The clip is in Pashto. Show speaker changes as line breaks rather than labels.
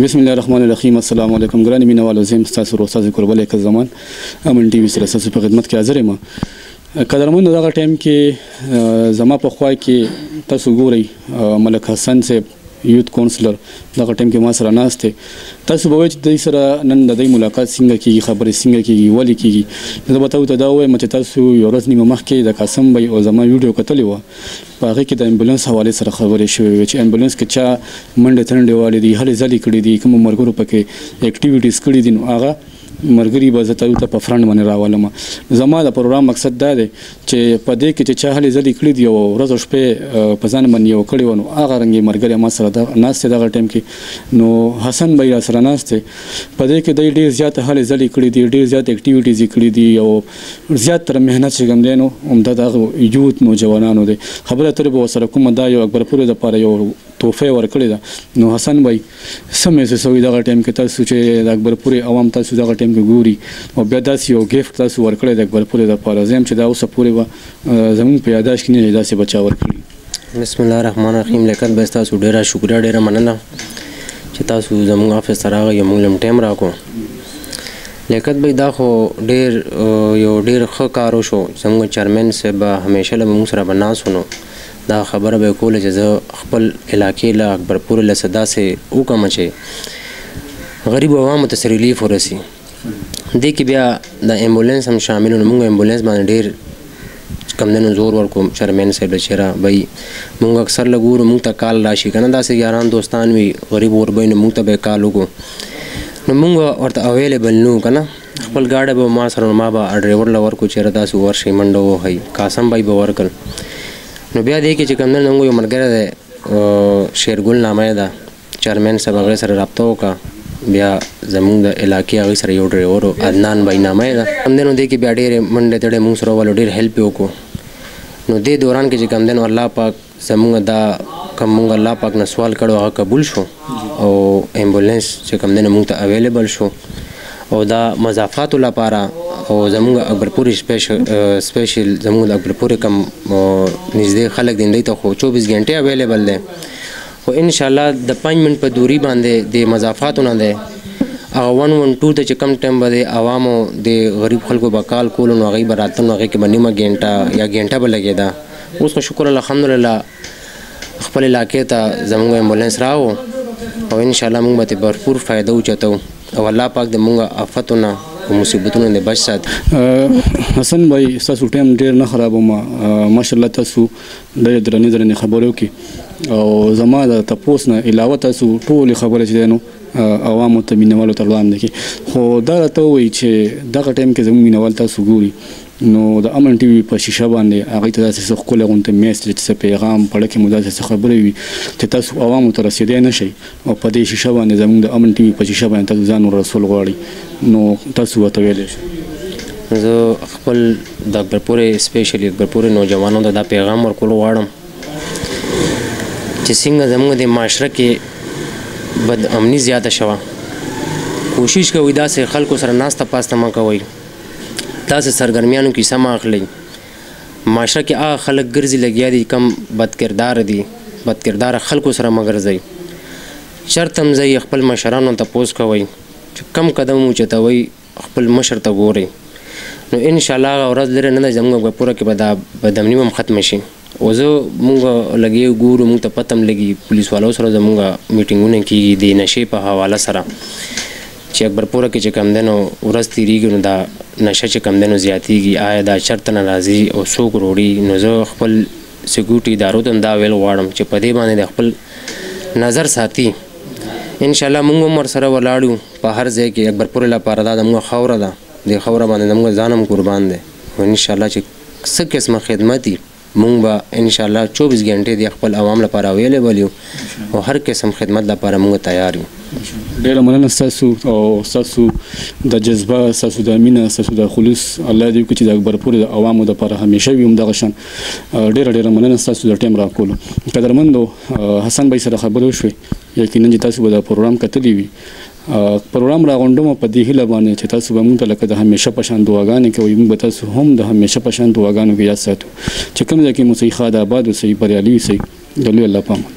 بسم الله الرحمن الرحیم. السلام علیکم ګرانې مینوالو، زه یم ستاسو ورور استاد کوربل یک زمان امن ټي وي سره ستاسو په خدمت کې حاضر یم. قدرمنو، دغه ټایم کې زما په خوا کې تاسو ګورئ ملک حسن صاحب یوت کونسلر دغه ټایم کې ما سره ناست دی. تاسو به وایئ چې دوی سره نن د دوی ملاقات څنګه کېږي، خبرې څنګه کېږي، ولې کېږي. زه به تاسو ته دا ووایم چې تاسو یو ورځ نیمه مخکې د قاسم بی او زما ویډیو کتلې وه، په هغې کې د امبولانس حوالې سره خبرې شوې وې چې امبولانس کې چا منډې تنډې والې دي، هلې ځلې کړي دي، کومو ملګرو پکې اکټیویټیز کړي دي، نو هغه مرګري به زه ته په فرنټ باندې راولم. زما د پروګرام مقصد دا دی چې په دې کې چې چا هلې ځلې کړي دي او ورځ او شپې په ځان باندې یو کړي وه، نو هغه رنګې مرګري ما سره ناست دی دغه ټایم کې. نو حسن بی را سره ناست دی، په دې کې دی ډېر زیات هلې ځلې کړي دي، ډېر زیات اکټیویټیز یې کړي دي او زیاتره محنت چې کوم دی نو عمده د هغه یوت نوجوانانو دی. خبره اترې به ورسره کومه دا یو اکبرپورې دپاره یو تحفه ورکړې ده. نو حسن بی څه محسوسوي دغه ټایم کې تاسو چې د اکبرپورې عوام تاسو دغه ټایم کې ګوري او بیا داسې یو ګیفټ تاسو ورکړی د اکبرپورې دپاره؟ زه یم چې دا اوسه پورې به زموږ په یاداشت کې نه داسې بچا ورکړي.
بسم الله الرحمن الرحیم. لیکن به ستاسو ډېره شکریه، ډېره مننه چې تاسو زموږ آفس ته راغئ، موږ له ټایم راکړو. لیکن به دا خو یو ډېر ښه کار وشو. زموږ چیرمین صاحب همیشه له موږ سره به ناست و، دا خبره به یې کوله چې زه خپل علاقې له اکبرپورې له څه داسې وکړم چې غریبو عوامو ته څه ریلیف ورسي. دې کې بیا د امبولانس هم شامل و. موږ امبولانس باندې ډېر کم دی نو زور ورکړو چیرمین صاحب له چېره بی موږ اکثر له ګورو موږ ته کال راشي که نه، داسې یاران دوستان وي غریب وربی نو موږ ته به یې کال وکړو. نو موږ ورته اویلیبل نه وو که نه، خپل ګاډی به ما سره ما به ډرایور له ورکړو چېرې تاسو ورشئ منډه ووهئ. قاسم بی به ورکړل. نو بیا دې کې چې کوم دی موږ یو ملګری دی شیرګل نامه یې ده، چیرمین صاحب هغې سره رابطه وکړه. بیا زموږ د علاقې هغې سره یو ډرایور و عدنان بی نامه یې ده، کوم دی نو دې کې بیا ډېرې منډې تړې موږ سره ووالو، ډېر هیلپ یې وکړو. نو دې دوران کې چې کوم دی نو الله پاک زموږ دا کوم موږ الله پاک نه سوال کړو هغه قبول شو او امبولانس چې کوم دی نو موږ ته اویلیبل شو. او دا مضافاتو لپاره او زموږ اکبرپورې سپیشل زموږ د اکبرپورې کوم نږدې خلک دي دوی ته خو 24 غنټې اویلیبل دی. خو انشاءالله د 5 منټ په دوري باندې د مضافاتو نه دی هغه 112 ته چې کم ټایم به د عوامو د غریب خلکو به کال کولو نو هغوی به راتلل نو هغې کې به نیمه غنټه یا غنټه به لګېده. اوس خو شکر الحمدلله خپل علاقې ته زموږ امبولانس راغو او انشاءالله موږ به ترې بھرپور فایده اوچتو او الله پاک د موږ آفتو نه او مصیبتونو نه بچ ساتي.
حسن بی ستاسو ټایم ډېر نه خرابومه، ماشاءالله تاسو ډېرې درنې درنې خبرې وکړي او زما د تپوس نه علاوه تاسو ټولې خبرې چې دی نو عوامو ته مینوالو ته وړاندې کړي. خو دا راته ووایي چې دغه ټایم کې زموږ مینوال تاسو ګوري نو د امن ټي وي په شیشه باندې هغوی ته داسې څه ښکلی غوندې میسج چې څه پیغام پړه کې مو داسې څه خبرې وي چې تاسو عوامو ته رسېدی نه شئ او په دې شیشه باندې زموږ د امن ټي وي په شیشه باندې تاسو ځان ورسول غواړئ نو تاسو ورته ویلی شئ؟
زه خپل د اکبرپورې سپیشلی اکبرپورې نوجوانانو ته دا پیغام ورکول غواړم چې څنګه زموږ د معاشره کې بد امني زیاته شوه. کوشش کوئ داسې خلکو سره ناسته پاسته مه کوئ، داسې سرګرمیانو کیسه مه اخلئ. معاشره کې هغه خلک ګرځي لګیا دي کم بدکرداره دي، بدکرداره خلکو سره مه ګرځئ. چېرته هم ځئ خپل مشرانو تپوس کوئ چې کم قدم اوچتوئ خپل مشر ته ګورئ نو انشاءالله هغه ورځ لرې نه ده زموږ اکبرپوره کې به دا بدامني هم ختمه شي. او زه موږ لګې ګورو موږ ته پته هم لګي پولیس والو سره زموږ میټینګونه کېږي د نشې په حواله سره چې اکبرپوره کې چې کوم دی نو ورځ تېرېږي نو دا نشه چې کوم دی نو زیاتېږي. آیا دا چېرته نه راځي او څوک وروړي؟ نو زه خپل سیکورټي ادارو ته هم دا ویل غواړم چې په دې باندې د خپل نظر ساتي. انشاءالله موږ هم ورسره ولاړ یو په هر ځای کې. اکبرپورې لپاره دا زموږ خاوره ده، دې خاوره باندې زموږ ځان هم قربان دی او انشاءالله چې څه قسمه خدمت وي موږ به انشاءالله 24 غنټې د خپل عوام لپاره اویلیبل یو او هر قسم خدمت لپاره موږ تیار یو.
ډېره مننه ستاسو او ستاسو د جذبه، ستاسو د مینه، ستاسو د خلوص. الله دې وکړي چې د اکبرپورې د عوامو دپاره همیشه وي همدغه شان. ډېره ډېره مننه ستاسو د ټایم راکولو. قدرمندو، حسن بی سره خبرې وشوې، یقینا چې تاسو به دا پروګرام کتلی وي. پروګرام راغونډوم په دې هیله باندې چې تاسو به موږ ته لکه د همیشه په شان دعاګانې کوئ، موږ به تاسو هم د همیشه په شان دعاګانو کې یاد ساتو چې کوم ځای کې مو صحیح ښاد آباد اوسئ، بریالي اوسئ. د لوی الله په امان.